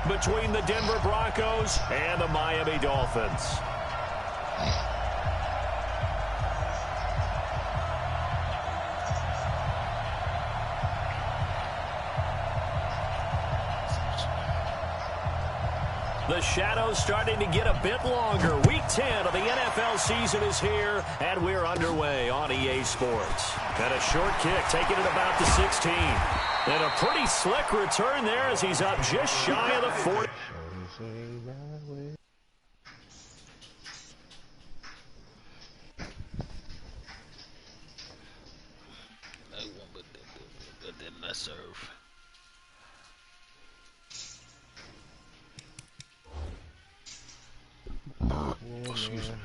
between the Denver Broncos and the Miami Dolphins. The shadow's starting to get a bit longer. Week 10 of the NFL season is here, and we're underway on EA Sports. And a short kick, taking it about the 16. And a pretty slick return there as he's up just shy of the 40. Serve. Oh, excuse me.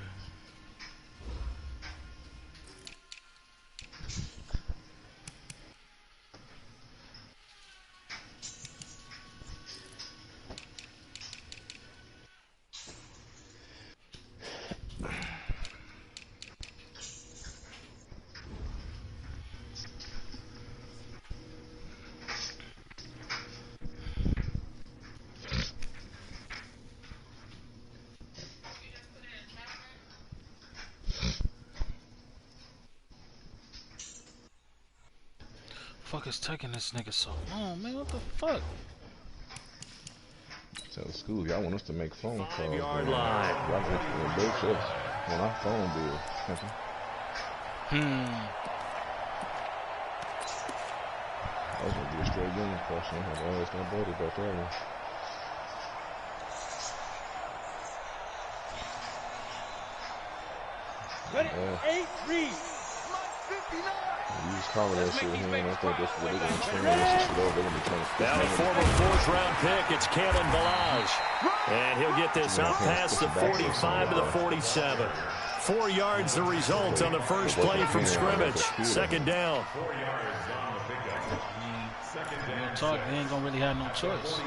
Fuck is taking this nigga so long, man? What the fuck? Tell the school, y'all want us to make phone calls. 5-yard line. Y'all get the big shifts on our phone bill. That was gonna be a straight game question. I always got bored about that one. Ready? 8, read. You just calling that shit, man. I think that's what they're going to train this shit over. They're going to be trying to Now a former 4th-round pick, it's Kalen Ballage. And he'll get this up past the 45 to the 47. 4 yards the result on the first play from scrimmage. Second down. Real talk, they ain't going to really have no choice.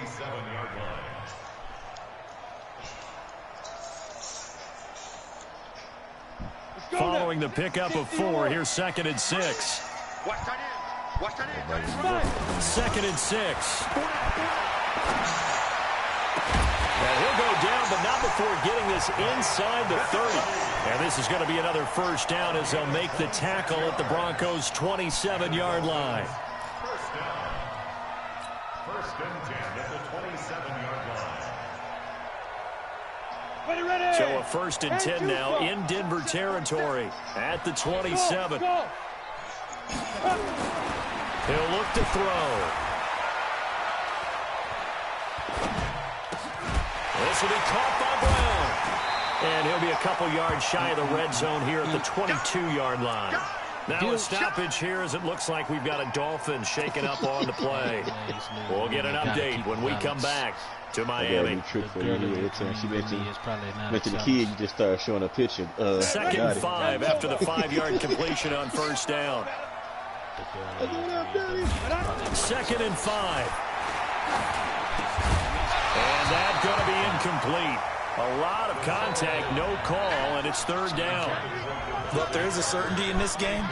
Following the pickup of 4, here's 2nd and 6. 2nd and 6. And he'll go down, but not before getting this inside the 30. And this is going to be another first down as they'll make the tackle at the Broncos' 27-yard line. First and 10 at the 27-yard line. Ready. So a 1st and 10 now in Denver territory at the 27. Go. He'll look to throw. This will be caught by Brown. And he'll be a couple yards shy of the red zone here at the 22-yard line. Now a stoppage here as it looks like we've got a Dolphin shaking up on the play. We'll get an update when we come back to Miami. Trick for you. Every time she mentioned the kid, you just start showing a picture. 2nd and 5 after the 5-yard completion on first down. 2nd and 5. And that's going to be incomplete. A lot of contact, no call, and it's 3rd down. Look, there is a certainty in this game.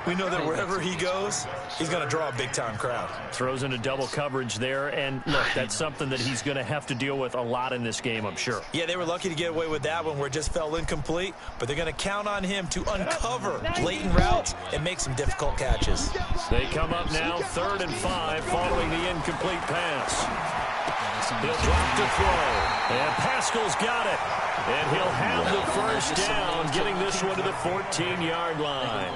We know that wherever he goes, he's going to draw a big-time crowd. Throws into double coverage there, and look, that's something that he's going to have to deal with a lot in this game, I'm sure. Yeah, they were lucky to get away with that one where it just fell incomplete, but they're going to count on him to uncover blatant routes and make some difficult catches. They come up now, 3rd and 5, following the incomplete pass. He'll drop to throw, and Pascal's got it. And he'll have the first down, getting this one to the 14-yard line.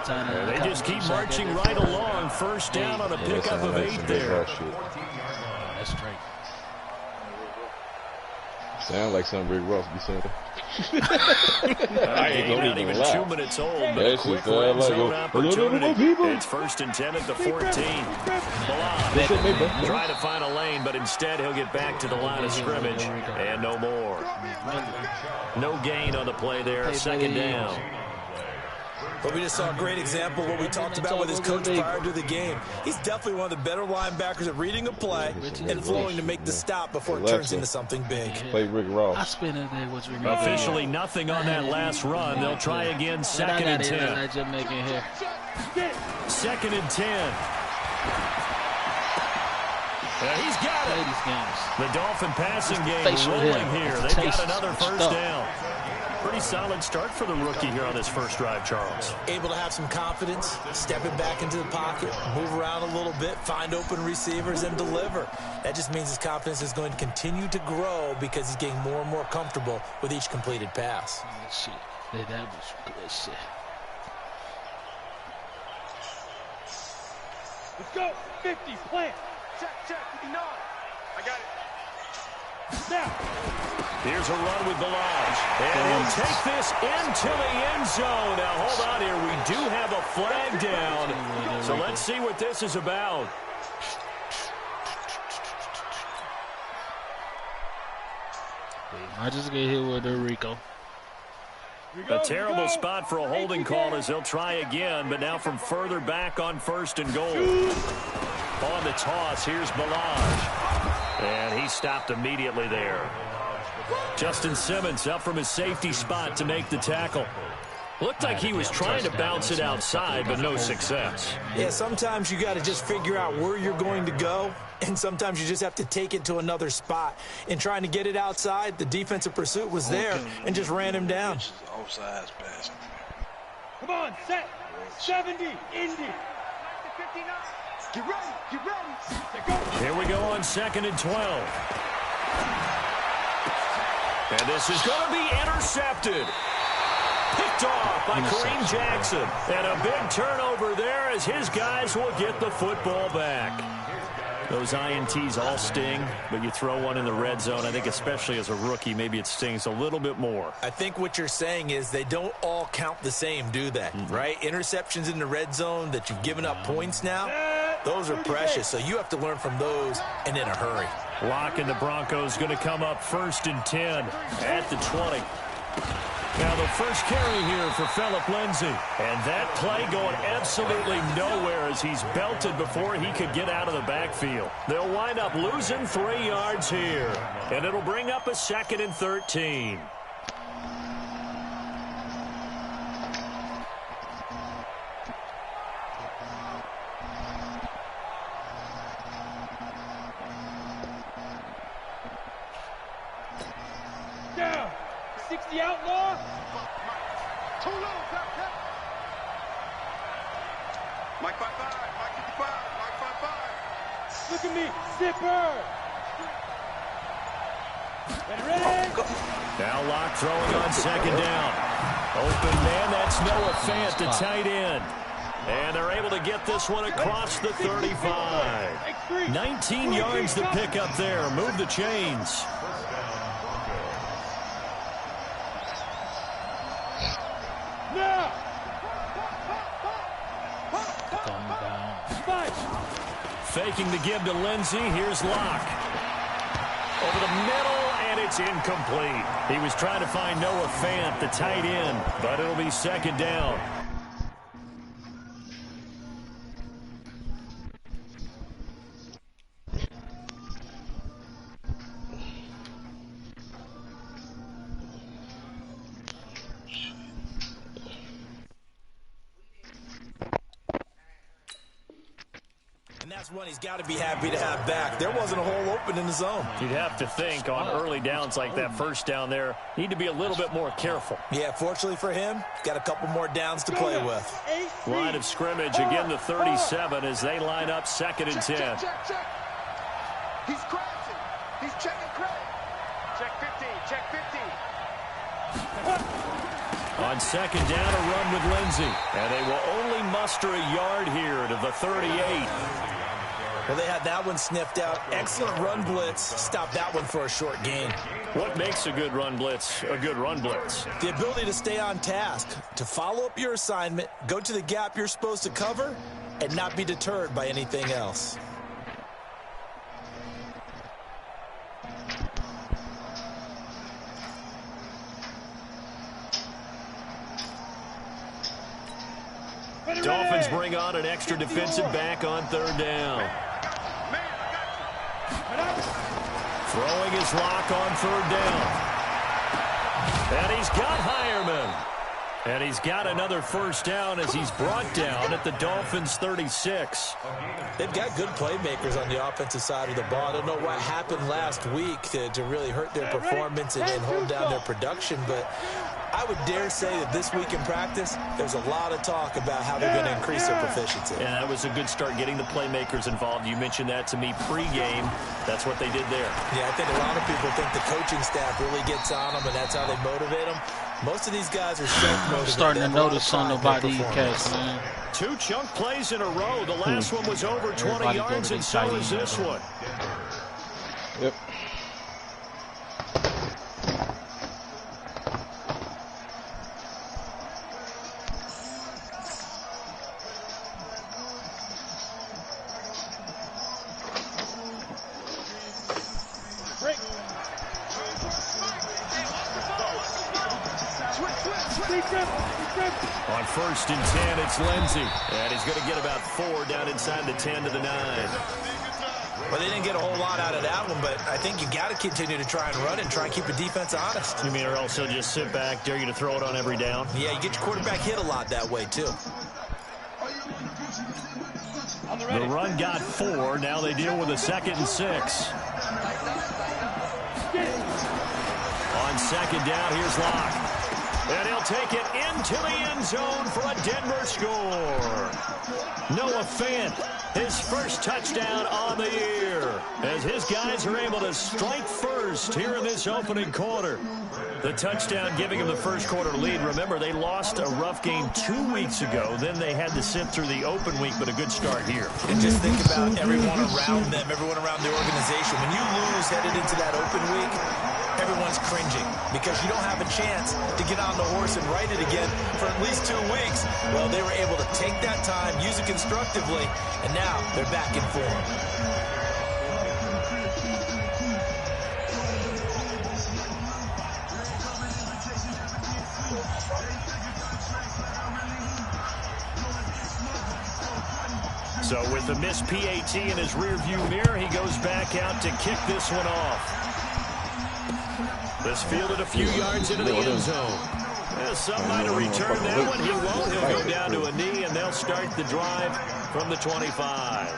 And they just keep marching right along. First down on a pickup of 8 there. That's straight. Sound like something Rick Ross be saying. Game not even 2 minutes old, but a quick red zone opportunity. It's 1st and 10 at the 14. Ballage trying to find a lane, but instead he'll get back to the line of scrimmage, and no more. No gain on the play there, 2nd down. But we just saw a great example of what we talked about with his coach prior to the game. He's definitely one of the better linebackers at reading a play and flowing to make the stop before it turns into something big. Play Rick Ross. Officially nothing on that last run. They'll try again, 2nd and 10. 2nd and 10. He's got it. These games. The Dolphin passing game facial rolling hair. here. They've got Taste another first stuff. down. Pretty solid start for the rookie here on this first drive, Charles. Able to have some confidence, stepping back into the pocket, move around a little bit, find open receivers, and deliver. That just means his confidence is going to continue to grow because he's getting more and more comfortable with each completed pass. Shit. That was good shit. Let's go. 50, plant. Check, 59. I got it. Now. Here's a run with Balaj. And he'll take this into the end zone. Now, hold on here. We do have a flag down. So let's see what this is about. I just get hit with a Rico. A terrible spot for a holding call as they'll try again, but now from further back on first and goal. On the toss, here's Balaj. And he stopped immediately there. Justin Simmons up from his safety spot to make the tackle. Looked like he was trying to bounce it outside, but no success. Yeah, sometimes you got to just figure out where you're going to go, and sometimes you just have to take it to another spot. In trying to get it outside, the defensive pursuit was there and just ran him down. Offsides pass. Come on, set. 70, Indy. Get ready, get ready. Here we go on 2nd and 12. And this is going to be intercepted. Picked off by Kareem Jackson. And a big turnover there as his guys will get the football back. Those INTs all sting, but you throw one in the red zone, I think especially as a rookie, maybe it stings a little bit more. I think what you're saying is they don't all count the same, do they? Right? Interceptions in the red zone that you've given up points now, those are precious. So you have to learn from those and in a hurry. Lock and the Broncos going to come up 1st and 10 at the 20. Now the first carry here for Phillip Lindsay. And that play going absolutely nowhere as he's belted before he could get out of the backfield. They'll wind up losing 3 yards here. And it'll bring up a 2nd and 13. Down. 60 outlaw. Too low, tap. Mike 55, Mike 55, Mike 55. Look at me. Zipper. Ready? Now Locke throwing on 2nd down. Open man, that's Noah Fant, the tight end. And they're able to get this one across the 35. 19 yards to pick up there. Move the chains. Now. Faking the give to Lindsay. Here's Locke. Over the middle, and it's incomplete. He was trying to find Noah Fant, the tight end, but it'll be 2nd down. That's one he's got to be happy to have back. There wasn't a hole open in the zone. You'd have to think on early downs like that first down there, need to be a little bit more careful. Yeah, fortunately for him, got a couple more downs to play with. Line of scrimmage, again the 37 as they line up 2nd and 10. Check. He's crashing. He's checking Craig. Check 15, check 15. On 2nd down, a run with Lindsay. And they will only muster a yard here to the 38. Well, they had that one sniffed out. Excellent run blitz. Stop that one for a short gain. What makes a good run blitz a good run blitz? The ability to stay on task, to follow up your assignment, go to the gap you're supposed to cover, and not be deterred by anything else. Dolphins bring on an extra defensive back on 3rd down. Throwing his Lock on 3rd down. And he's got Hireman. And he's got another first down as he's brought down at the Dolphins' 36. They've got good playmakers on the offensive side of the ball. I don't know what happened last week to really hurt their performance and hold down their production, but I would dare say that this week in practice, there's a lot of talk about how they're going to increase their proficiency. And that was a good start, getting the playmakers involved. You mentioned that to me pregame. That's what they did there. Yeah, I think a lot of people think the coaching staff really gets on them, and that's how they motivate them. Most of these guys are self-motivated. I'm starting to notice something about these cats, man. 2 chunk plays in a row. The last one was over 20 yards, and so is this one. Yep. On 1st and 10, it's Lindsey. And he's going to get about 4 down inside the 10 to the 9. Well, they didn't get a whole lot out of that one, but I think you got to continue to try and run it and try and keep the defense honest. You mean or also just sit back, dare you to throw it on every down? Yeah, you get your quarterback hit a lot that way, too. The run got 4. Now they deal with a 2nd and 6. On 2nd down, here's Locke. And he'll take it into the end zone for a Denver score. Noah Fant, his first touchdown on the year, as his guys are able to strike first here in this opening quarter. The touchdown giving him the first quarter lead. Remember, they lost a rough game 2 weeks ago. Then they had to sit through the open week, but a good start here. And just think about everyone around them, everyone around the organization. When you lose headed into that open week, everyone's cringing because you don't have a chance to get on the horse and ride it again for at least 2 weeks. Well, they were able to take that time, use it constructively, and now they're back in form. So with the missed PAT in his rearview mirror, he goes back out to kick this one off. This fielded a few yards into the end zone. Some might have returned that one. He won't. He'll go down to a knee, and they'll start the drive from the 25.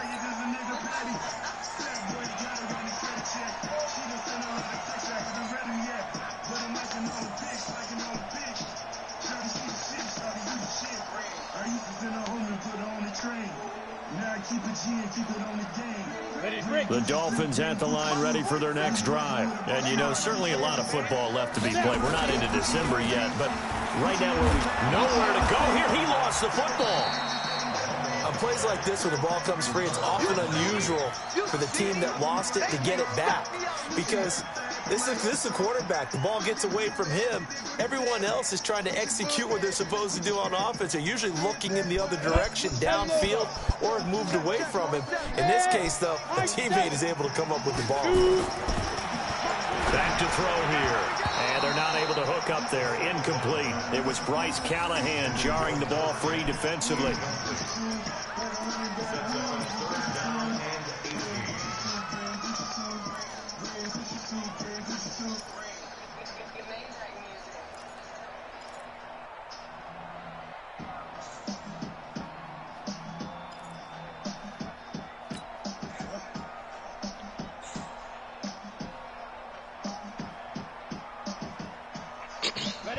The Dolphins at the line, ready for their next drive. And, you know, certainly a lot of football left to be played. We're not into December yet, but right now we know where to go here. He lost the football. On plays like this, when the ball comes free, it's often unusual for the team that lost it to get it back. Because this is a quarterback. The ball gets away from him. Everyone else is trying to execute what they're supposed to do on offense. They're usually looking in the other direction, downfield, or have moved away from him. In this case, though, a teammate is able to come up with the ball. Back to throw here. And they're not able to hook up there. Incomplete. It was Bryce Callahan jarring the ball free defensively.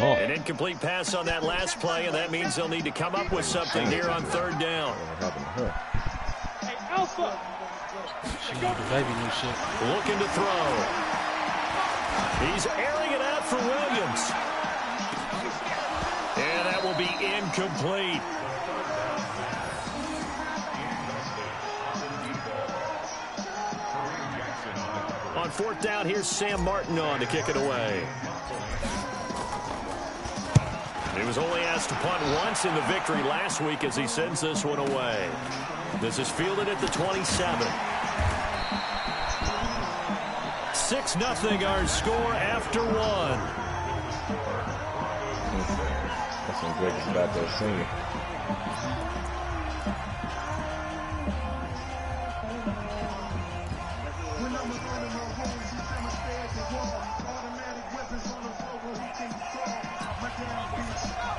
An incomplete pass on that last play, and that means they'll need to come up with something here on 3rd down. Hey, Alpha! She got the baby new shit. Looking to throw. He's airing it out for Williams. And that will be incomplete. On 4th down, here's Sam Martin on to kick it away. He was only asked to punt once in the victory last week as he sends this one away. This is fielded at the 27. 6-0 our score after 1. That's some great back there singing.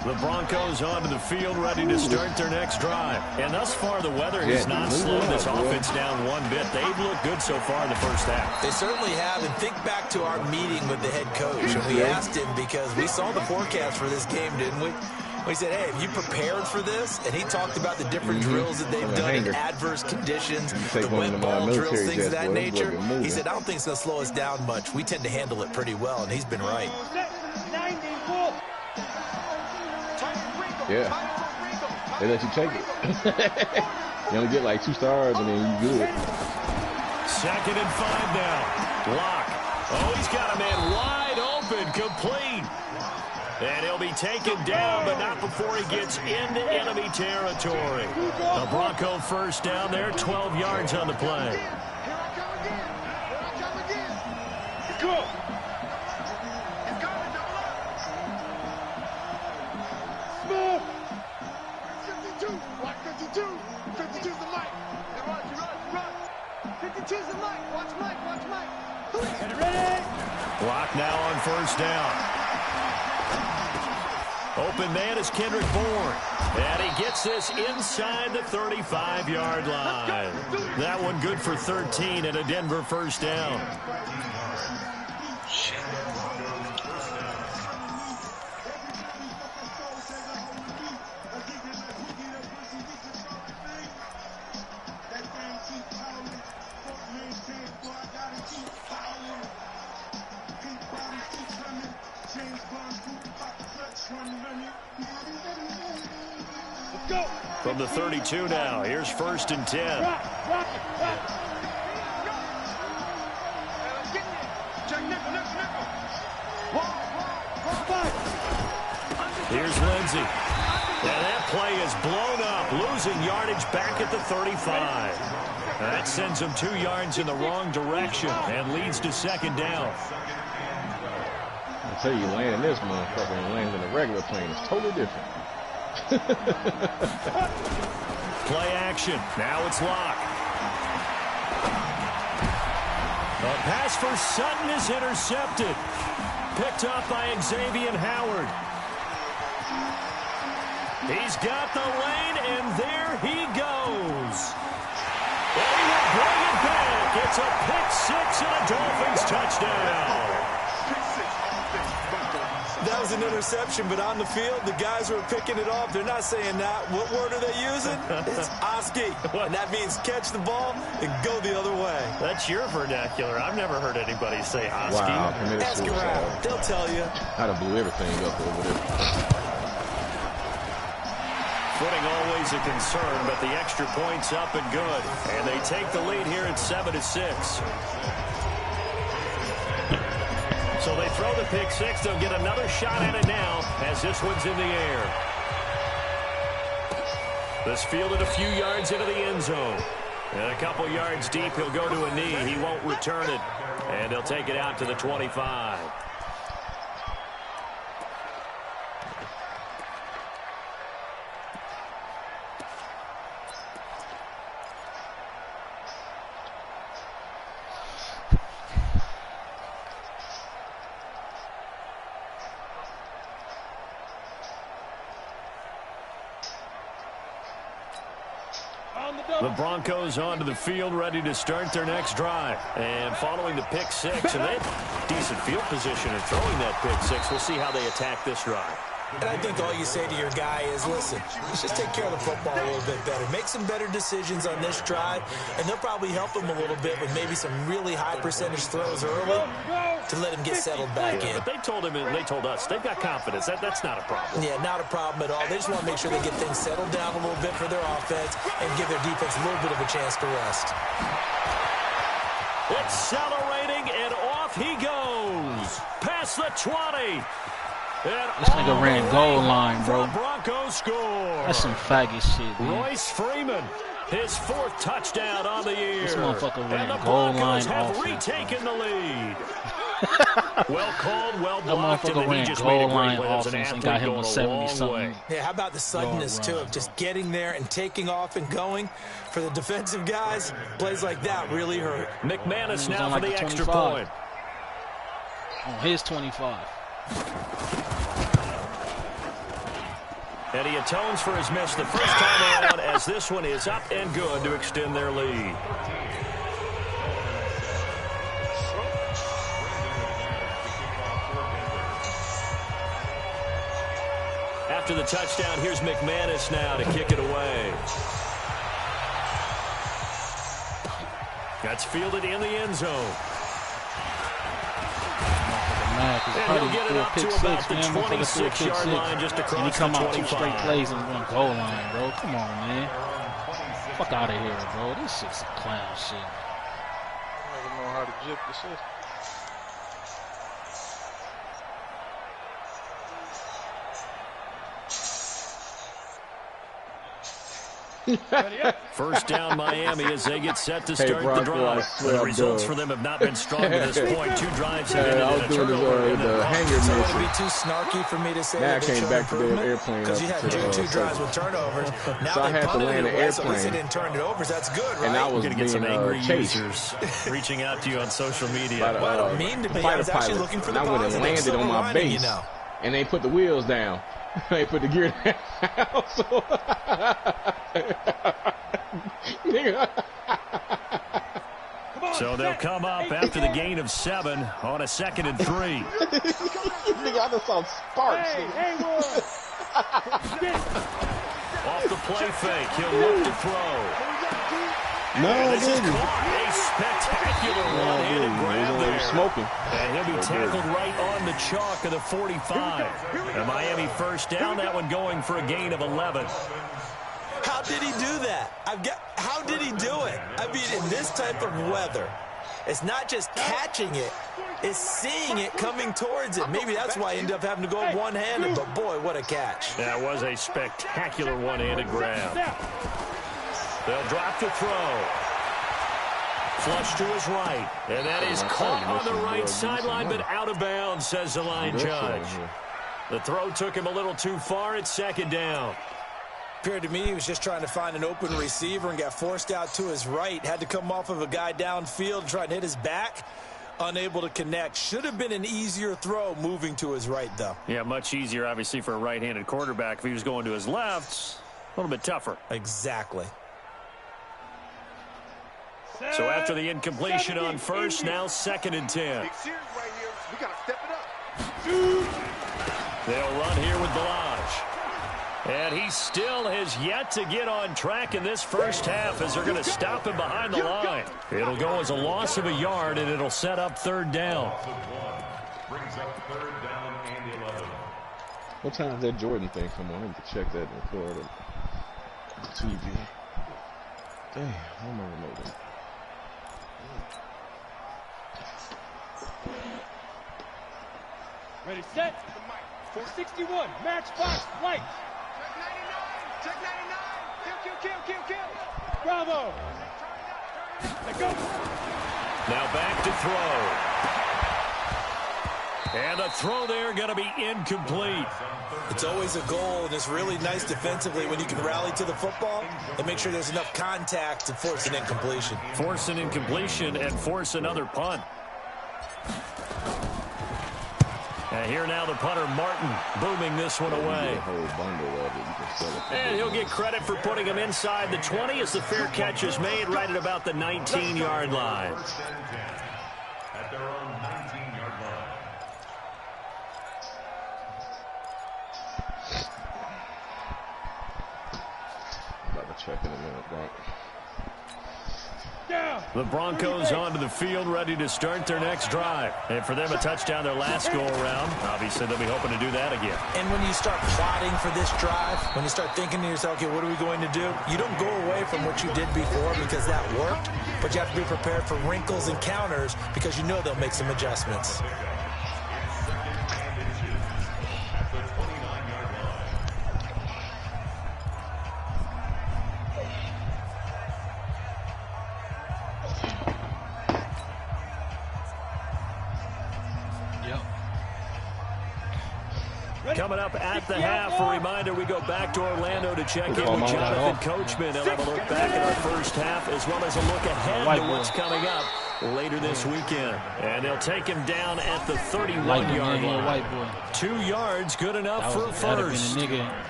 The Broncos onto the field, ready to start their next drive. And thus far, the weather has not slowed this offense down one bit. They've looked good so far in the first half. They certainly have. And think back to our meeting with the head coach. And we asked him, because we saw the forecast for this game, didn't we? We said, hey, have you prepared for this? And he talked about the different drills that they've done in adverse conditions, the wet ball drills, things of that nature. He said, I don't think it's going to slow us down much. We tend to handle it pretty well, and he's been right. Yeah. They let you take it. You only get like 2 stars, and then you good. 2nd and 5 now. Lock. Oh, he's got a man wide open, complete. And he'll be taken down, but not before he gets into enemy territory. The Bronco first down there, 12 yards on the play. Go. Smooth. 52. Watch 52. 52's the mic. Run. 52's the mic. Watch Mike. Get it ready. Lock now on first down. Open man is Kendrick Bourne. And he gets this inside the 35-yard line. That one good for 13 and a Denver first down. From the 32 now, here's 1st and 10. Here's Lindsey. And that play is blown up, losing yardage back at the 35. That sends him 2 yards in the wrong direction and leads to 2nd down. I tell you, landing this motherfucker and landing a regular plane is totally different. Play action. Now it's Lock. The pass for Sutton is intercepted. Picked up by Xavier Howard. He's got the lane, and there he goes. And he will bring it back. It's a pick-6 and a Dolphins touchdown. That was an interception, but on the field, the guys who are picking it off, they're not saying that. What word are they using? It's Oski. And that means catch the ball and go the other way. That's your vernacular. I've never heard anybody say Oski. Wow, ask around. They'll tell you. I'd have blew everything up over there. Footing always a concern, but the extra point's up and good. And they take the lead here at 7-6. So they throw the pick-6. They'll get another shot at it now as this one's in the air. This fielded a few yards into the end zone. And a couple yards deep, he'll go to a knee. He won't return it. And he'll take it out to the 25. The Broncos onto the field, ready to start their next drive. And following the pick-6, and they have decent field position in throwing that pick-6. We'll see how they attack this drive. And I think all you say to your guy is, listen, let's just take care of the football a little bit better. Make some better decisions on this drive, and they'll probably help him a little bit with maybe some really high percentage throws early to let him get settled back in. But they told him and they told us they've got confidence. That's not a problem. Yeah, not a problem at all. They just want to make sure they get things settled down a little bit for their offense and give their defense a little bit of a chance to rest. Accelerating, and off he goes. Past the 20. This nigga ran goal line, bro. Broncos score. That's some faggot shit, man. Royce Freeman, his 4th touchdown on the year. This motherfucker ran and the goal Broncos line have offense. retaken the lead. Well called, well That blocked, and motherfucker then he ran just made a goal great line play. That was an offense and athlete got him going a a long 70-something. way. Yeah, how about the suddenness, too, run. of just getting there and taking off and going? For the defensive guys, plays like that really hurt. McManus now on for like the the extra 25. point. On his 25. And he atones for his miss the first time around as this one is up and good to extend their lead. After the touchdown, here's McManus now to kick it away. That's fielded in the end zone. And he'll get it up to about the 26-yard line just across the 25. And he come out 2 straight plays in one goal line, bro. Come on, man. Fuck out of here, bro. This shit's some clown shit. I don't know how to jip the system. First down Miami as they get set to start the drive. The results for them have not been strong to this point. 2 drives have ended in a turnover. The hanger so would it be too snarky for me to say now that came back to the airplane because you had two drives with turnovers. Now so I they had to land the airplane. So at least they didn't turn it over. So that's good, right? And I was going to get some angry chased. users reaching out to you on social media. Well, I don't mean to be. I was actually looking for the I went and landed on my base, and they put the wheels down. They put the gear down. So So they'll come up after the gain of 7 on a 2nd and 3. I just saw sparks. Off the play fake, he'll look to throw. No, this is caught. A spectacular one-handed grab there. Smoking. And he'll be tackled right on the chalk of the 45. A Miami first down, that one going for a gain of 11. How did he do that? How did he do it? I mean, in this type of weather, it's not just catching it, it's seeing it coming towards it. Maybe that's why he ended up having to go one-handed, but boy, what a catch. That was a spectacular one-handed grab. They'll drop to throw. Flush to his right. And that is caught on the right sideline, but out of bounds, says the line judge. The throw took him a little too far. It's 2nd down. Appeared to me he was just trying to find an open receiver and got forced out to his right. Had to come off of a guy downfield and try to hit his back. Unable to connect. Should have been an easier throw moving to his right, though. Yeah, much easier, obviously, for a right-handed quarterback. If he was going to his left, a little bit tougher. Exactly. So after the incompletion on first, now 2nd and 10. Big series right here. We got to step it up. They'll run here with Balaj. And he still has yet to get on track in this first half as they're going to stop him behind the line. It'll go as a loss of a yard, and it'll set up 3rd down. Brings up 3rd down and 11. What time does that Jordan thing come on? I need to check that in Florida. TV. Damn, how am I remoting? Ready, set. 461, match box, light. Check 99. Kill. Bravo. Let go. Now back to throw. And the throw there going to be incomplete. It's always a goal, and it's really nice defensively when you can rally to the football and make sure there's enough contact to force an incompletion. Force an incompletion and force another punt. And here now the punter, Martin, booming this one away. And he'll get credit for putting him inside the 20 as the fair catch is made right at about the 19-yard line. At their own 19-yard line. About to check in a minute, Brock. The Broncos onto the field, ready to start their next drive. And for them, a touchdown their last go-around. Obviously, they'll be hoping to do that again. And when you start plotting for this drive, when you start thinking to yourself, okay, what are we going to do? You don't go away from what you did before because that worked, but you have to be prepared for wrinkles and counters because you know they'll make some adjustments. Coming up at the half, a reminder, we go back to Orlando to check in with Jonathan Coachman. They'll have a look back at our first half as well as a look ahead to what's coming up later this weekend. And they'll take him down at the 31-yard line. White boy. 2 yards, good enough for a first.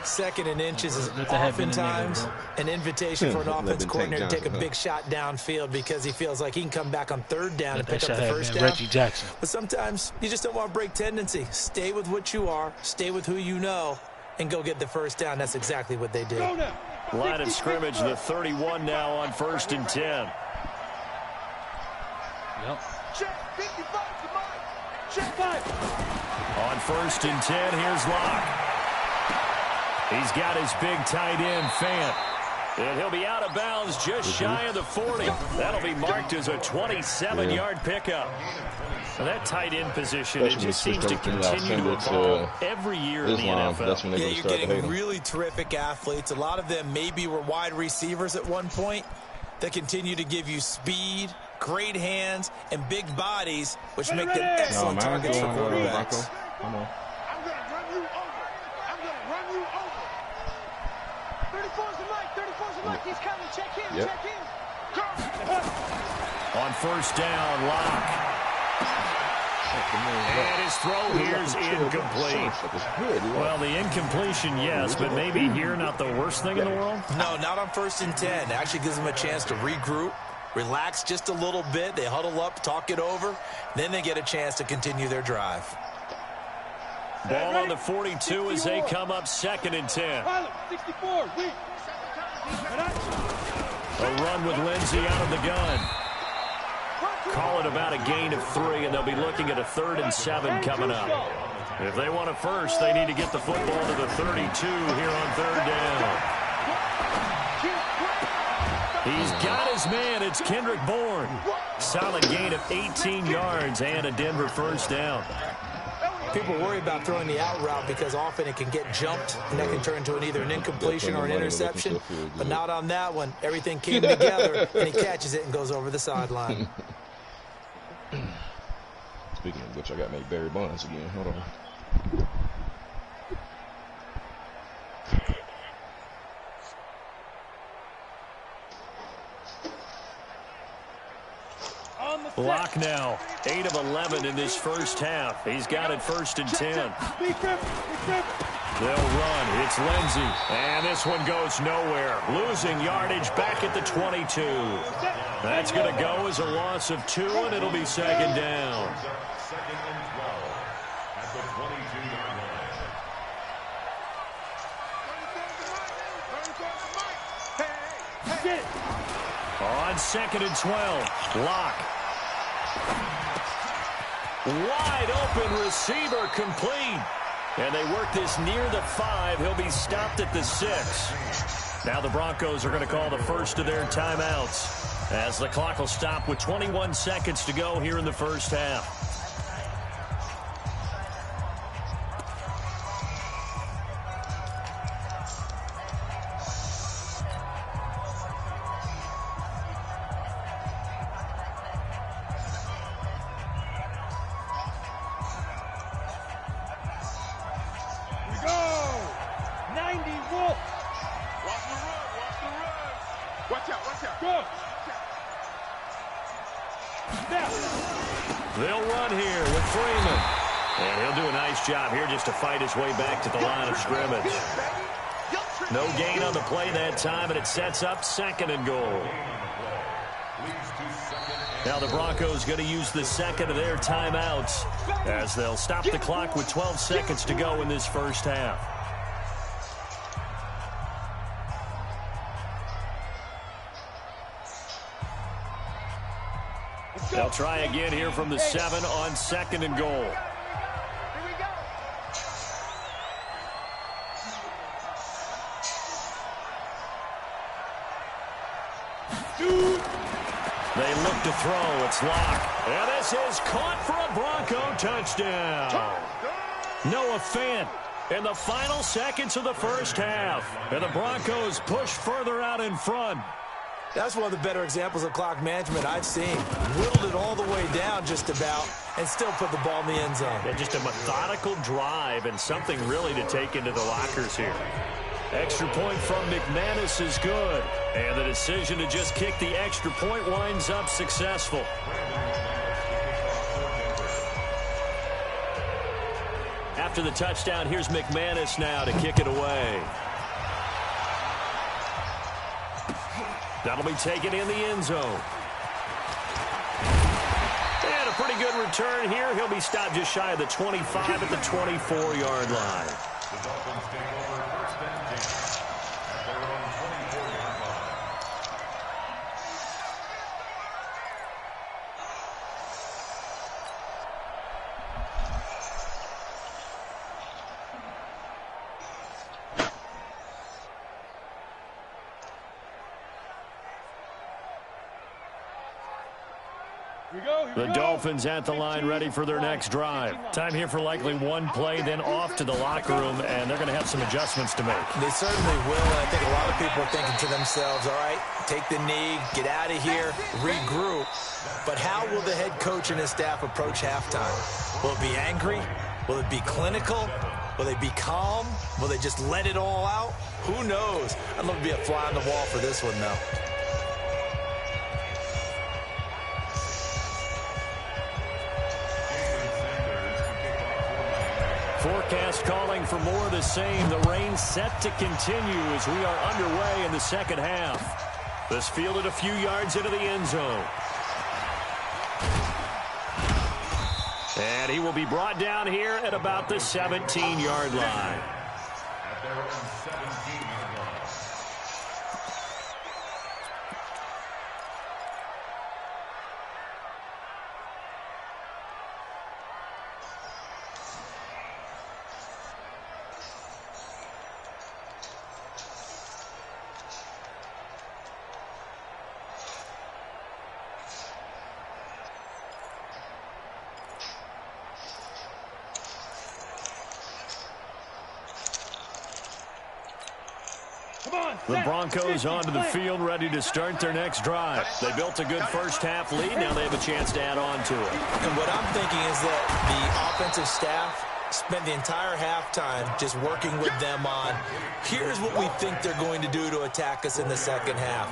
Second and inches is oftentimes an invitation for an offense coordinator to take a big shot downfield because he feels like he can come back on third down and pick up the first down. Reggie Jackson. But sometimes you just don't want to break tendency. Stay with what you are, stay with who you know, and go get the first down. That's exactly what they did. Line of scrimmage, the 31 now on 1st and 10. Yep. Check 55 to Mike. Check 5. On 1st and 10, here's Locke. He's got his big tight end, Fant. And he'll be out of bounds just shy of the 40. That'll be marked as a 27-yard pickup. And that tight end position, it just seems to continue to evolve every year in the NFL. Yeah, you're getting really terrific athletes. A lot of them maybe were wide receivers at one point that continue to give you speed, great hands, and big bodies, which make them excellent targets for quarterbacks. Come on. I'm going to run you over. I'm going to run you over. 34's the Mike. 34's the Mike. He's coming. Check in. Yep. Check in. On 1st down, Locke. And his throw here is incomplete. Well, the incompletion, yes, but maybe here not the worst thing in the world? No, not on 1st and 10. It actually gives them a chance to regroup, relax just a little bit. They huddle up, talk it over. Then they get a chance to continue their drive. Ball on the 42 as they come up 2nd and 10. 64, wait. A run with Lindsey out of the gun. Call it about a gain of 3, and they'll be looking at a 3rd and 7 coming up. If they want a first, they need to get the football to the 32 here on 3rd down. He's got his man. It's Kendrick Bourne. Solid gain of 18 yards and a Denver first down. People worry about throwing the out route because often it can get jumped, and that can turn into either an incompletion or an interception. But not on that one. Everything came together, and he catches it and goes over the sideline. Speaking of which, I got to make Barry Bonds again. Hold on. Locke now, 8 of 11 in this first half. He's got it 1st and 10. They'll run. It's Lindsey. And this one goes nowhere. Losing yardage back at the 22. That's going to go as a loss of 2, and it'll be 2nd down. 2nd and 12 at the 22-yard line. On 2nd and 12, Locke. Wide open receiver complete. And they work this near the 5. He'll be stopped at the 6. Now the Broncos are going to call the first of their timeouts as the clock will stop with 21 seconds to go here in the first half. They'll run here with Freeman. And he'll do a nice job here just to fight his way back to the line of scrimmage. No gain on the play that time, and it sets up 2nd and goal. Now the Broncos going to use the 2nd of their timeouts as they'll stop the clock with 12 seconds to go in this first half. They'll try again here from the 7 on 2nd and goal. Here we go. They look to throw. It's Locke. And this is caught for a Bronco touchdown. Noah Fant in the final seconds of the first half. And the Broncos push further out in front. That's one of the better examples of clock management I've seen. Whittled it all the way down just about and still put the ball in the end zone. Yeah, just a methodical drive and something really to take into the lockers here. Extra point from McManus is good. And the decision to just kick the extra point winds up successful. After the touchdown, here's McManus now to kick it away. That'll be taken in the end zone. And a pretty good return here. He'll be stopped just shy of the 25 at the 24-yard line. The Dolphins take over first and 10 at their own 24-yard line. The Dolphins at the line ready for their next drive. Time here for likely one play, then off to the locker room, and they're going to have some adjustments to make. They certainly will, and I think a lot of people are thinking to themselves, all right, take the knee, get out of here, regroup. But how will the head coach and his staff approach halftime? Will it be angry? Will it be clinical? Will they be calm? Will they just let it all out? Who knows? I'd love to be a fly on the wall for this one, though. Forecast calling for more of the same. The rain set to continue as we are underway in the second half. This fielded a few yards into the end zone. And he will be brought down here at about the 17-yard line. At their own 17-yard line. The Broncos onto the field, ready to start their next drive. They built a good first-half lead. Now they have a chance to add on to it. And what I'm thinking is that the offensive staff spent the entire halftime just working with them on, here's what we think they're going to do to attack us in the second half.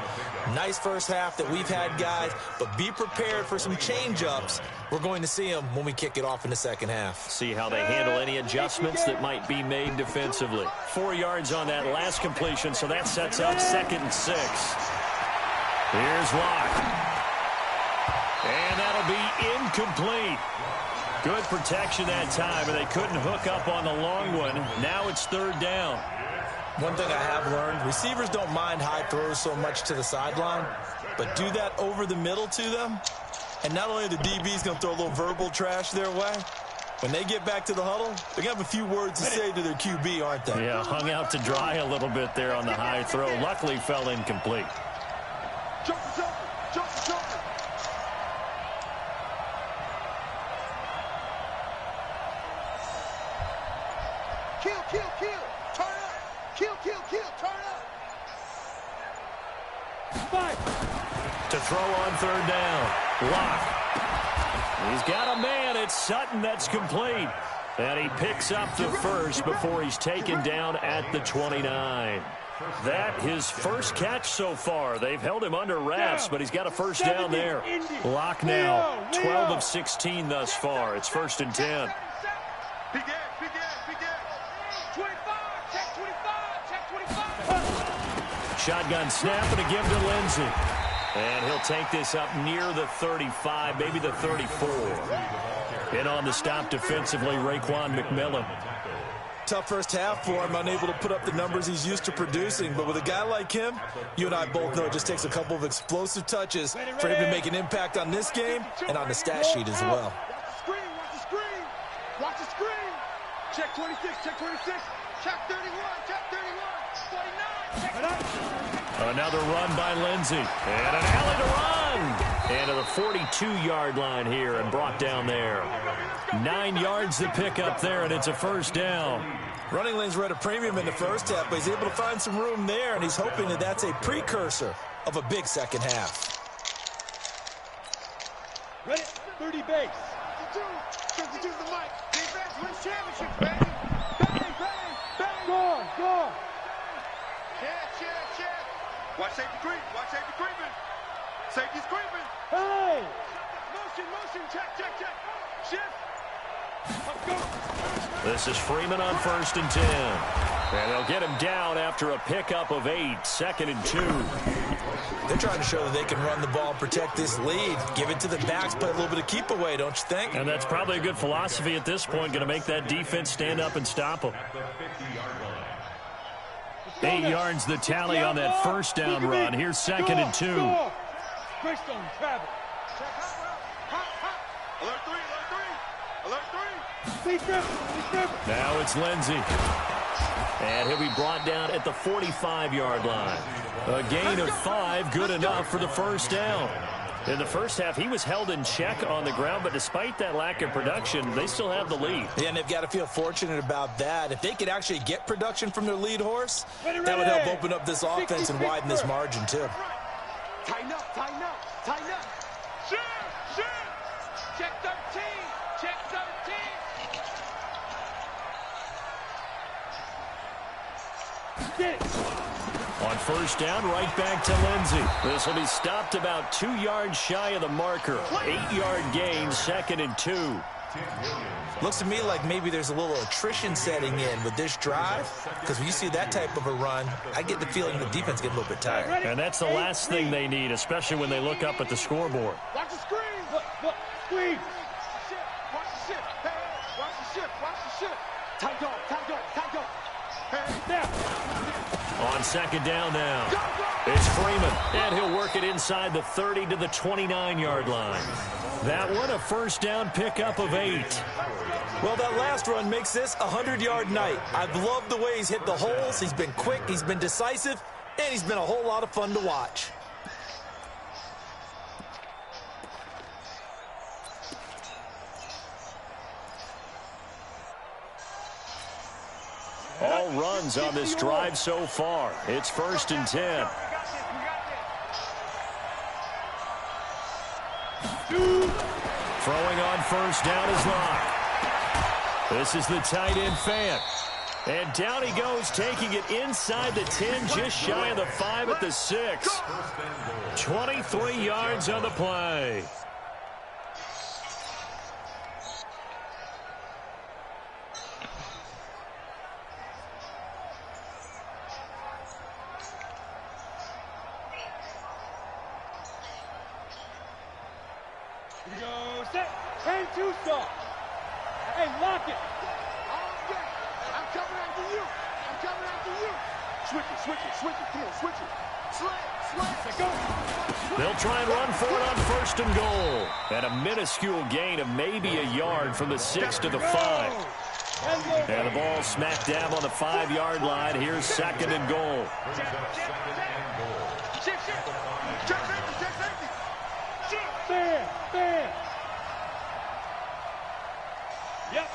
Nice first half that we've had, guys, but be prepared for some change-ups. We're going to see them when we kick it off in the second half. See how they handle any adjustments that might be made defensively. 4 yards on that last completion, so that sets up 2nd and 6. Here's Locke. And that'll be incomplete. Good protection that time, and they couldn't hook up on the long one. Now it's 3rd down. One thing I have learned, receivers don't mind high throws so much to the sideline, but do that over the middle to them, and not only are the DBs going to throw a little verbal trash their way, when they get back to the huddle, they're going to have a few words to say to their QB, aren't they? Yeah, hung out to dry a little bit there on the high throw. Luckily fell incomplete. Jump, jump, jump, jump. Kill, kill, kill. Turn up. Kill, kill, kill. Turn up. Five. To throw on 3rd down. Locke. He's got a man. It's Sutton that's complete. And he picks up the first before he's taken down at the 29. That his first catch so far. They've held him under wraps, but he's got a first down there. Locke now, 12 of 16 thus far. It's 1st and 10. Big Ed, big Ed, big Ed. 25, check 25, check 25. Shotgun snap and a give to Lindsey. And he'll take this up near the 35, maybe the 34. In on the stop defensively, Raekwon McMillan. Tough first half for him, unable to put up the numbers he's used to producing. But with a guy like him, you and I both know it just takes a couple of explosive touches for him to make an impact on this game and on the stat sheet as well. Watch the screen, watch the screen. Watch the screen. Check 26, check 26. Check 31, check 31. 49, check 49. Another run by Lindsey. And an alley to run. And to the 42-yard line here and brought down there. 9 yards to pick up there, and it's a first down. Running lanes were at a premium in the first half, but he's able to find some room there, and he's hoping that that's a precursor of a big second half. Ready? 30 base. 52 the mic. Defense wins championships, baby. Bang, bang, bang. Go, go. Check. Watch safety creep. Watch safety creeping. Safety's creeping. Hey. Motion, check. Shift. Let's go. This is Freeman on 1st and 10. And they'll get him down after a pickup of 8, 2nd and 2. They're trying to show that they can run the ball and protect this lead. Give it to the backs, play a little bit of keep away, don't you think? And that's probably a good philosophy at this point, going to make that defense stand up and stop them. 8 yards the tally on that first down run. Here's 2nd and 2. Great stone, travel. Alert 3, alert 3, alert 3. Stay travel. Now it's Lindsey. And he'll be brought down at the 45-yard line. A gain of 5, good enough for the first down. In the first half, he was held in check on the ground, but despite that lack of production, they still have the lead. Yeah, and they've got to feel fortunate about that. If they could actually get production from their lead horse, that would help open up this offense and widen this margin, too. Tighten up, tighten up, tighten up. Shoot, shoot. Check 13, check 13. Get it. On first down, right back to Lindsey. This will be stopped about 2 yards shy of the marker. 8-yard gain, 2nd and 2. Looks to me like maybe there's a little attrition setting in with this drive, because when you see that type of a run, I get the feeling the defense gets a little bit tired. And that's the last thing they need, especially when they look up at the scoreboard. Watch the screen. Look, squeeze. Watch the ship. Hey, watch the ship. Watch the ship. Tight dog, tight dog, tight dog. Hey, Now. On 2nd down now, it's Freeman, and he'll work it inside the 30 to the 29-yard line. That one, a first down pickup of 8. Well, that last run makes this a 100-yard night. I've loved the way he's hit the holes. He's been quick, he's been decisive, and he's been a whole lot of fun to watch. All runs on this drive so far. It's 1st and 10. Throwing on first down is Locke. This is the tight end Fant. And down he goes, taking it inside the 10, just shy of the 5 at the 6. 23 yards on the play. Here we go. Set. And 2 stop. Hey, lock it. I'm coming after you. I'm coming after you. Switch it, switch it, switch it. Come on, switch it. Slant. Go. They'll try and run for it on 1st and goal. And a minuscule gain of maybe a yard from the 6 to the 5. And the ball smack dab on the 5-yard line. Here's 2nd and goal. Check safety, check safety. Stand. Yep.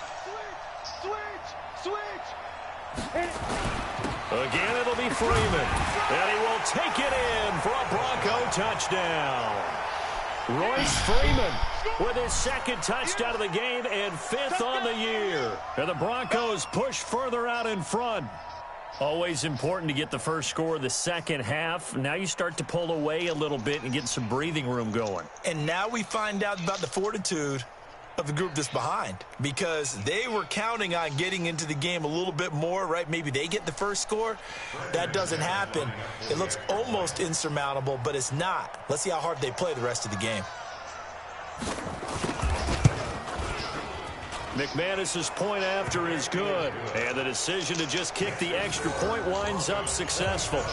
Switch. Hit it. Again, it'll be Freeman. And he will take it in for a Bronco touchdown. Royce Freeman with his 2nd touchdown of the game and 5th on the year. And the Broncos push further out in front. Always important to get the first score of the second half. Now you start to pull away a little bit and get some breathing room going. And now we find out about the fortitude of the group that's behind, because they were counting on getting into the game a little bit more, right? Maybe they get the first score. That doesn't happen. It looks almost insurmountable, but it's not. Let's see how hard they play the rest of the game. McManus's point after is good, and the decision to just kick the extra point winds up successful.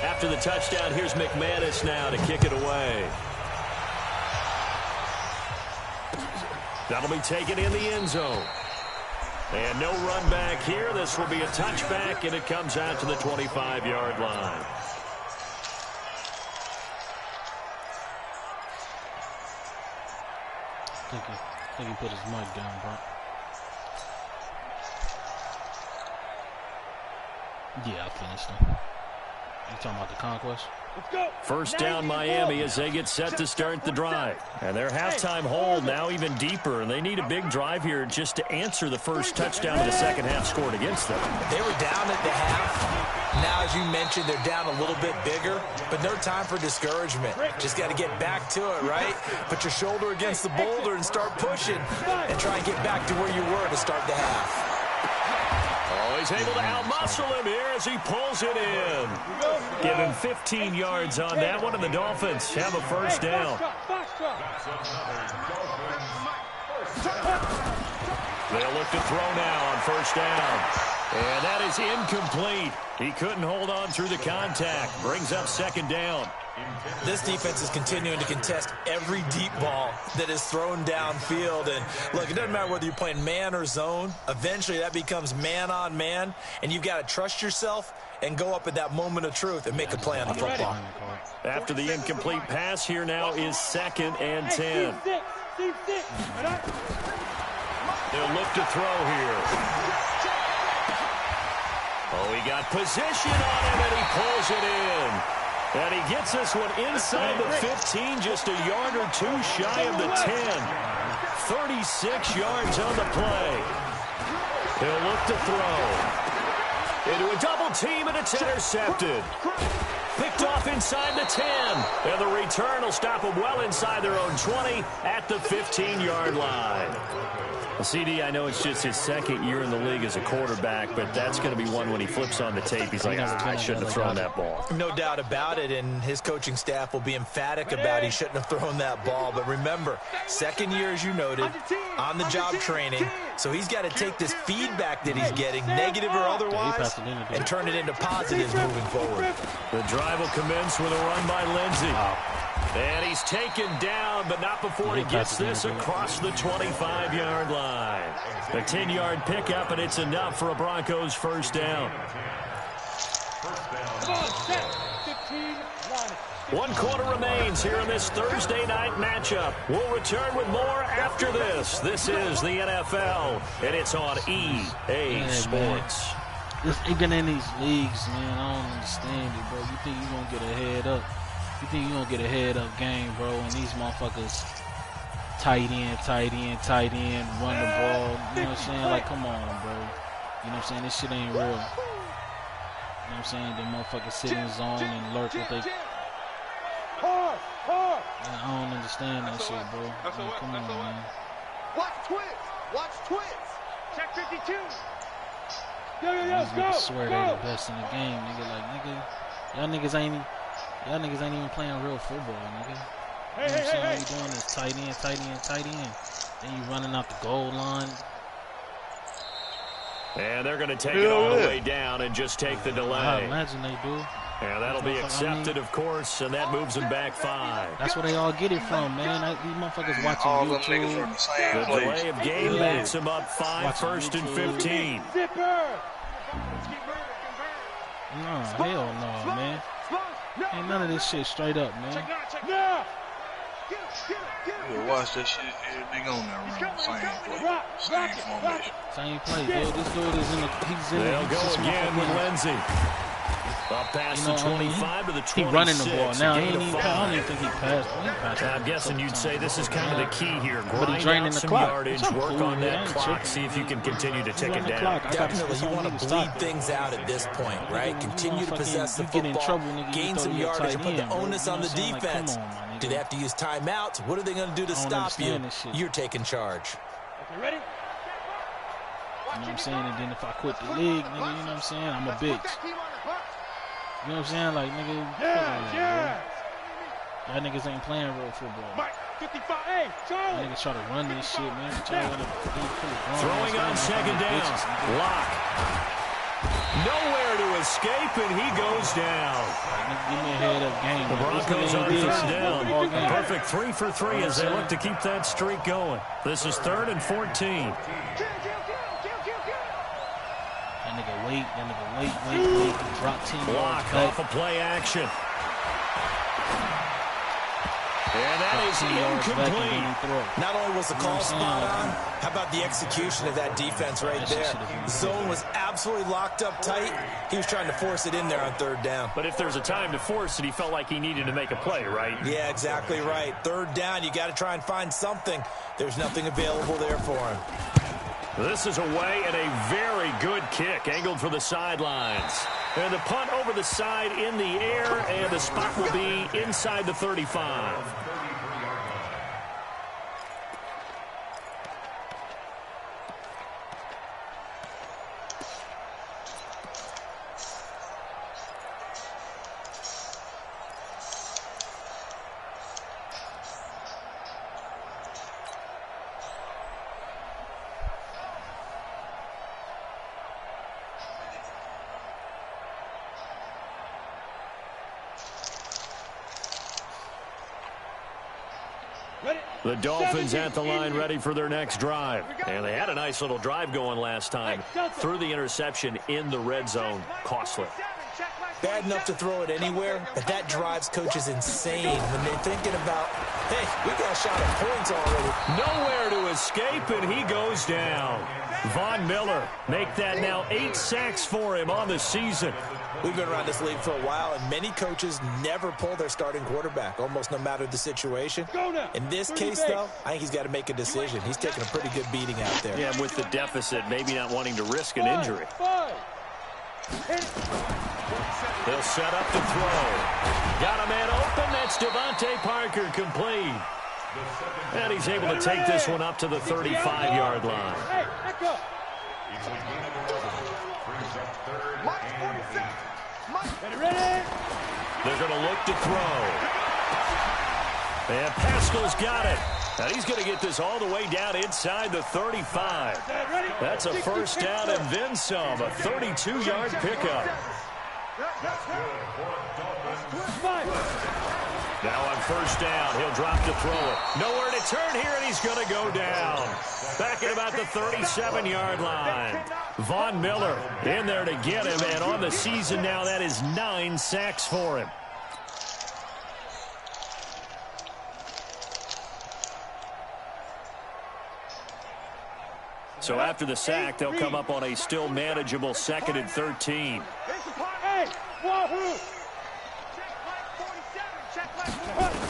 After the touchdown, here's McManus now to kick it away. That'll be taken in the end zone. And no run back here. This will be a touchback, and it comes out to the 25-yard line. I think he put his mic down, bro. Yeah, I finished him. talking about the conquest? First down Miami as they get set to start the drive. And their halftime hold now even deeper, and they need a big drive here just to answer the first touchdown of the second half scored against them. They were down at the half. Now, as you mentioned, they're down a little bit bigger, but no time for discouragement. Just got to get back to it, right? Put your shoulder against the boulder and start pushing and try and get back to where you were to start the half. Oh, he's able to outmuscle him here as he pulls it in. Give him 15 yards on that one, and the Dolphins have a first down. They'll look to throw now on first down. And that is incomplete. He couldn't hold on through the contact. Brings up second down. This defense is continuing to contest every deep ball that is thrown downfield. And, look, it doesn't matter whether you're playing man or zone. Eventually, that becomes man-on-man, and you've got to trust yourself and go up at that moment of truth and make a play on the football. After the incomplete pass, here now is 2nd and 10. They'll look to throw here. Oh, he got position on him, and he pulls it in. And he gets this one inside the 15, just a yard or two shy of the 10. 36 yards on the play. He'll look to throw. Into a double team, and it's intercepted. Picked off inside the 10. And the return will stop them well inside their own 20 at the 15-yard line. Well, CD, I know it's just his second year in the league as a quarterback, but that's going to be one when he flips on the tape. He's like, I shouldn't have thrown that ball. No doubt about it, and his coaching staff will be emphatic about he shouldn't have thrown that ball. But remember, second year, as you noted, on-the-job training, so he's got to take this feedback that he's getting, negative or otherwise, and turn it into positives moving forward. The drive will commence with a run by Lindsey. And he's taken down, but not before he gets this across the 25-yard line. A 10-yard pickup, and it's enough for a Broncos first down. 1 quarter remains here in this Thursday night matchup. We'll return with more after this. This is the NFL, and it's on EA Sports. Even in these leagues, man, I don't understand it, bro. You think you're going to get a head up? You think you're going to get a head-up game, bro, and these motherfuckers tight end, run the ball. You know what I'm saying? Like, come on, bro. You know what I'm saying? This shit ain't real. You know what I'm saying? The motherfuckers sit in zone and lurk what they... I don't understand that shit, bro. Like, come on, man. Watch twits. Check 52. These niggas swear they're the best in the game, nigga. Like, nigga, y'all niggas ain't even playing real football, nigga. You know what I'm saying? All you doing is tight end. Then you running out the goal line. And they're going to take it all the way down and just take the delay. I imagine they do. And that'll be accepted, of course, and that moves them back 5. That's where they all get it from, man. These motherfuckers watching all YouTube. them niggas are the same The place. delay of game backs them up 5, first and 15. No, hell no, man. Ain't none of this shit straight up, man. You watch that shit, everything on there running same formation. Same play, dude. This dude is in the. He's in They'll the. go again with Lindsey. Up past the 25 to the 26. He running the ball now. I don't even think he passed. I'm guessing you'd say this is kind of the key here. But he's Grind draining out the some clock. yardage, work on that clock, see if you can continue to tick it down. Definitely, you want to bleed things out at this point, right? Continue to possess the football, gain some yardage, and put the onus on the defense. Do they have to use timeouts? What are they going to do to stop you? You're taking charge. Okay, ready? You know what I'm saying? And then if I quit the league, nigga, you know what I'm saying? I'm a bitch. You know what I'm saying? Like, nigga, Yeah. y'all niggas ain't playing real football. Mike, 55. Hey, Charlie. Y'all niggas try to run this shit, man. Throwing on second down. Lock. Nowhere to escape, and he goes down. Give me a head-up game. The Broncos on third down. Game. Perfect 3 for 3 as they look to keep that streak going. This is 3rd and 14. That nigga wait. Drop team. Block off a play action. And that is incomplete. Not only was the call spot on, how about the execution of that defense right there? The zone was absolutely locked up tight. He was trying to force it in there on third down. But if there's a time to force it, he felt like he needed to make a play, right? Yeah, exactly right. Third down, you got to try and find something. There's nothing available there for him. This is away and a very good kick, angled for the sidelines. And the punt over the side in the air, and the spot will be inside the 35. The Dolphins at the line ready for their next drive. And they had a nice little drive going last time. Threw the interception in the red zone. Costly. Bad enough to throw it anywhere, but that drives coaches insane when they're thinking about, hey, we got a shot at points already. Nowhere to escape, and he goes down. Von Miller make that now 8 sacks for him on the season. We've been around this league for a while, and many coaches never pull their starting quarterback, almost no matter the situation. In this case, though, I think he's got to make a decision. He's taking a pretty good beating out there. Yeah, with the deficit, maybe not wanting to risk an injury. They'll set up to throw. Got a man open. That's Devontae Parker, complete. And he's able to take this one up to the 35-yard line. They're going to look to throw. And Pascal's got it. And he's going to get this all the way down inside the 35. That's a first down and then some. A 32-yard pickup. Now on first down, he'll drop to throw it. Nowhere to turn here, and he's going to go down. Back at about the 37-yard line. Von Miller in there to get him, and on the season now, that is 9 sacks for him. So after the sack, they'll come up on a still manageable 2nd and 13.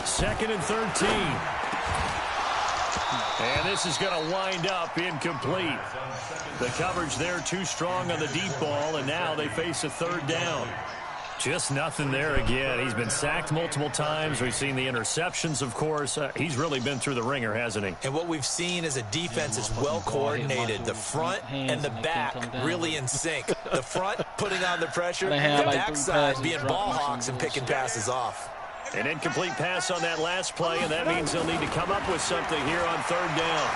Second and 13. And this is going to wind up incomplete. The coverage there too strong on the deep ball, and now they face a third down. Just nothing there again. He's been sacked multiple times. We've seen the interceptions, of course. He's really been through the ringer, hasn't he? And what we've seen is a defense that's well coordinated. The front and the back really in sync. The front putting on the pressure, the backside being ball hawks and picking passes off. An incomplete pass on that last play, and that means they'll need to come up with something here on third down.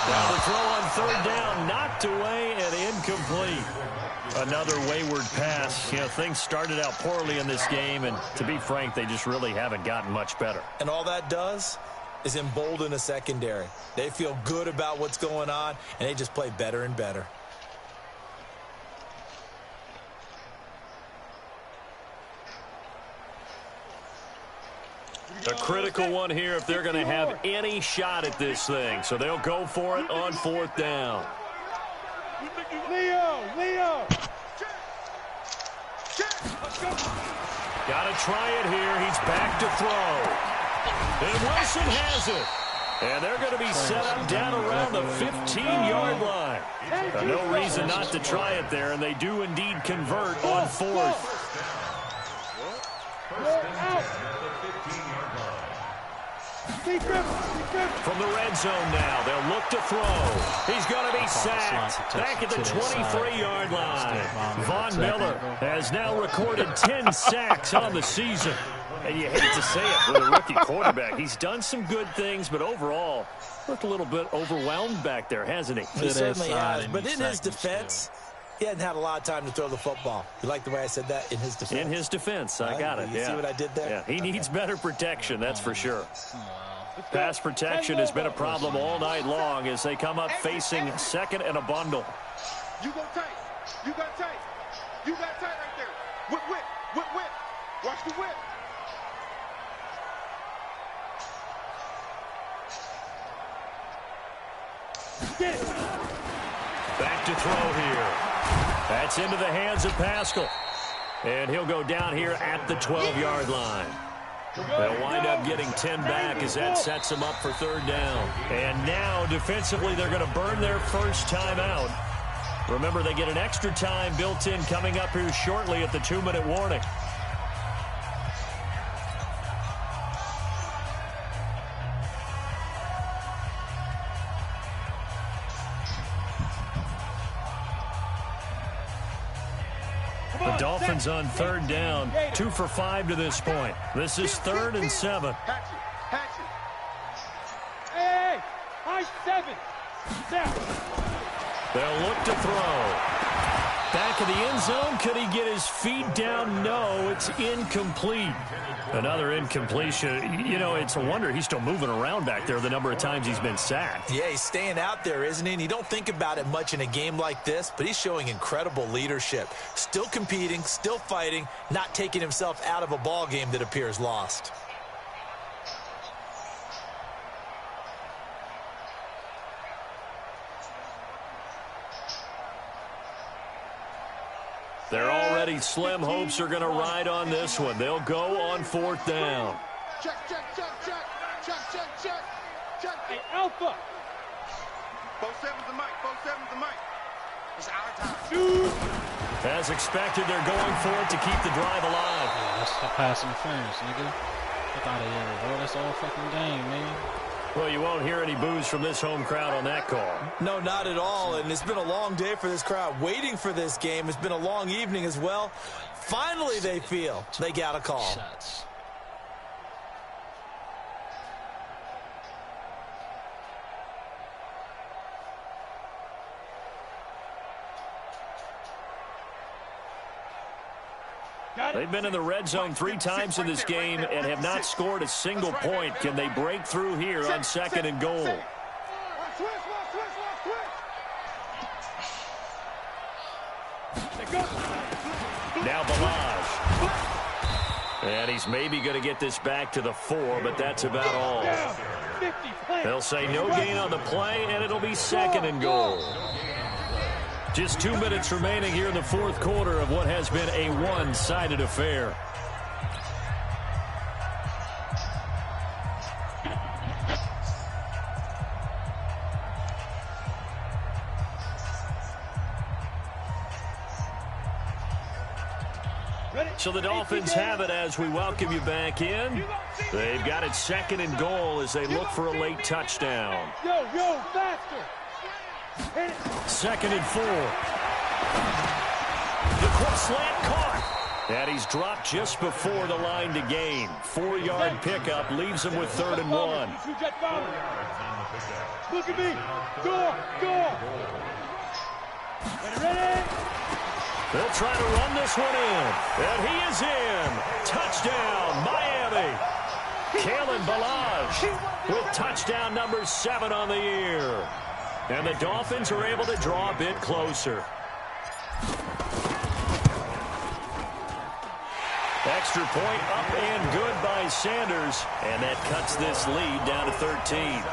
Now the throw on third down, knocked away and incomplete. Another wayward pass. You know, things started out poorly in this game, and to be frank, they just really haven't gotten much better. And all that does is embolden a secondary. They feel good about what's going on, and they just play better and better. A critical one here if they're going to have any shot at this thing. So they'll go for it on fourth down. Leo! Got to try it here. He's back to throw. And Wilson has it. And they're going to be set up down around the 15-yard line. No reason not to try it there, and they do indeed convert on fourth. From the red zone now, they'll look to throw. He's going to be sacked back at the 23-yard line. Von Miller has now recorded 10 sacks on the season. And you hate to say it for the rookie quarterback. He's done some good things, but overall, looked a little bit overwhelmed back there, hasn't he? He certainly has, but in his defense, he hadn't had a lot of time to throw the football. You like the way I said that? In his defense? In his defense, I got it, You see what I did there? Yeah, he needs better protection, that's for sure. Pass protection has been a problem all night long as they come up facing second and a bundle. You go tight. You got tight. You got tight right there. Whip. Watch the whip. Get it. Back to throw here. That's into the hands of Pascal. And he'll go down here at the 12-yard line. They'll wind up getting 10 back as that sets them up for third down. And now, defensively, they're going to burn their first timeout. Remember, they get an extra time built in coming up here shortly at the 2-minute warning. The Dolphins on third down, 2 for 5 to this point. This is 3rd and 7. Hey, high 7. Down. They'll look to throw. Back of the end zone. Could he get his feet down? No, it's incomplete. Another incompletion. You know, it's a wonder he's still moving around back there the number of times he's been sacked. Yeah, he's staying out there, isn't he? And you don't think about it much in a game like this, but he's showing incredible leadership. Still competing, still fighting, not taking himself out of a ball game that appears lost. They're already slim hopes are going to ride on this one. They'll go on 4th down. Check, check, check, check, check, check, check, check. Hey, Alpha. 4-7's the mic, 4-7's the mic. It's our time. Dude. As expected, they're going for it to keep the drive alive. Yeah, that's a pass interference, nigga. Get out of here, bro. That's all fucking game, man. Well, you won't hear any boos from this home crowd on that call. No, not at all. And it's been a long day for this crowd waiting for this game. It's been a long evening as well. Finally, they feel they got a call. Shots. They've been in the red zone 3 times in this game and have not scored a single point. Can they break through here on 2nd and goal? Now Balaj. And he's maybe going to get this back to the 4, but that's about all. They'll say no gain on the play, and it'll be 2nd and goal. Just 2 minutes remaining here in the 4th quarter of what has been a one-sided affair. So the Dolphins have it as we welcome you back in. They've got it 2nd and goal as they look for a late touchdown. Yo, faster. 2nd and 4. The quick slant caught. And he's dropped just before the line to gain. 4-yard pickup leaves him with 3rd and 1. Look at me. Go. Ready? They'll try to run this one in. And he is in. Touchdown, Miami. Kalen Balaj with touchdown number 7 on the year. And the Dolphins are able to draw a bit closer. Extra point up and good by Sanders. And that cuts this lead down to 13.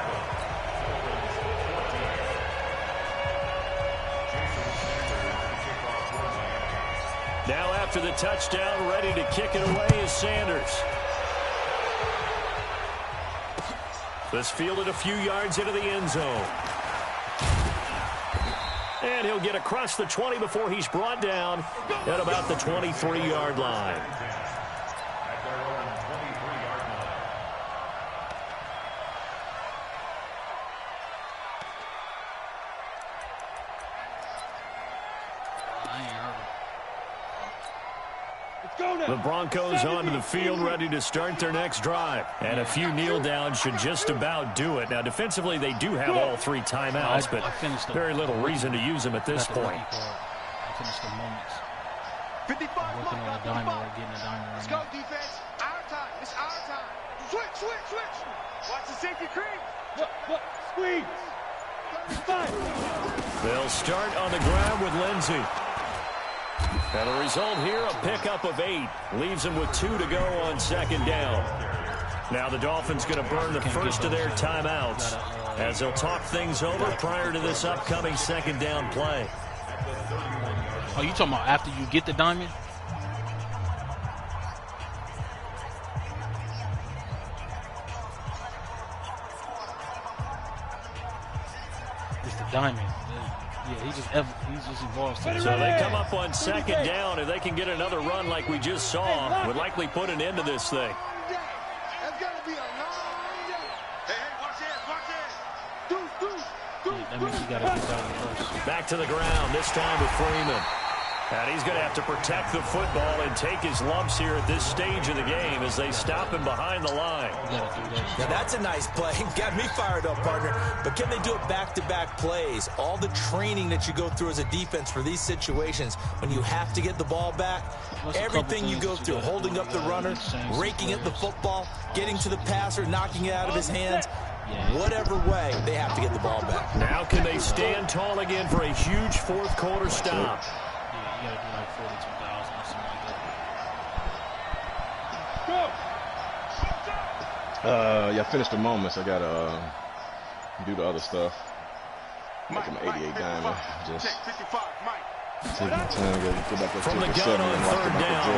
Now after the touchdown, ready to kick it away is Sanders. This fielded a few yards into the end zone. And he'll get across the 20 before he's brought down at about the 23-yard line. The Broncos onto the field ready to start their next drive. And a few kneel downs should just about do it. Now, defensively, they do have all 3 timeouts, but very little reason to use them at this point. I finished the moments. 55. I'm working on a diamond or getting a diamond Let's right go, now. defense. Our time. It's our time. Switch. Watch the safety creep. Look. Squeeze. 35. They'll start on the ground with Lindsey. And the result here, a pickup of 8. Leaves them with 2 to go on 2nd down. Now the Dolphins going to burn the first of their timeouts. as they'll talk things over prior to this upcoming second down play. Oh, you talking about after you get the diamond? It's the diamond. Yeah, he just evolves. So they come up on second down. If they can get another run like we just saw, would likely put an end to this thing. That means you got to get down first. Back to the ground, this time with Freeman. And he's going to have to protect the football and take his lumps here at this stage of the game as they stop him behind the line. Now that's a nice play. Got me fired up, partner. But can they do it back-to-back plays? All the training that you go through as a defense for these situations, when you have to get the ball back, everything you go through, holding up the runner, raking at the football, getting to the passer, knocking it out of his hands, whatever way, they have to get the ball back. Now can they stand tall again for a huge fourth quarter stop? You gotta do like 42,000 or something like that. Yeah, I finished the moments. I gotta do the other stuff. Like I'm 88 diamond. Just take my time. Go back up from the gun on third down.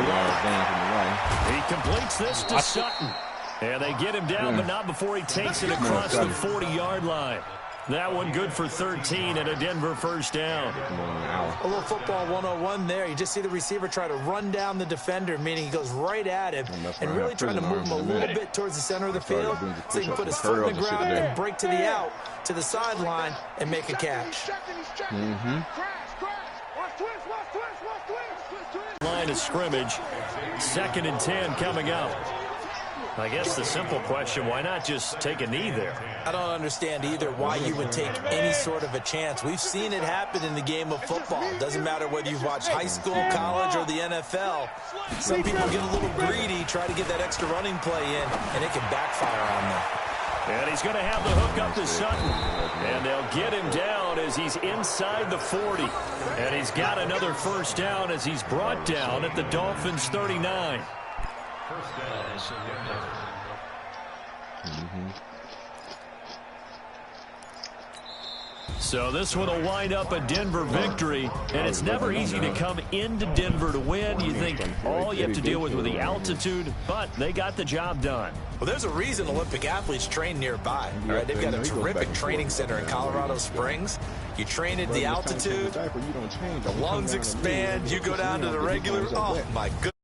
He completes this to Sutton. And they get him down, but not before he takes it across the 40-yard line. That one good for 13 and a Denver first down. A little football 101 there. You just see the receiver try to run down the defender, meaning he goes right at him and really trying to move him a little bit towards the center of the field so he can put his foot in the ground and break to the out, to the sideline, and make a catch. Line of scrimmage, 2nd and 10 coming up. I guess the simple question, why not just take a knee there? I don't understand either why you would take any sort of a chance. We've seen it happen in the game of football. It doesn't matter whether you've watched high school, college, or the NFL. Some people get a little greedy, try to get that extra running play in, and it can backfire on them. And he's going to have the hook up to Sutton. And they'll get him down as he's inside the 40. And he's got another first down as he's brought down at the Dolphins' 39. So this one will wind up a Denver victory, and it's never easy to come into Denver to win. You think all you have to deal with the altitude, but they got the job done. Well, there's a reason Olympic athletes train nearby. All right, they've got a terrific training center in Colorado Springs. You train at the altitude, the lungs expand, you go down to the regular. Oh, my goodness.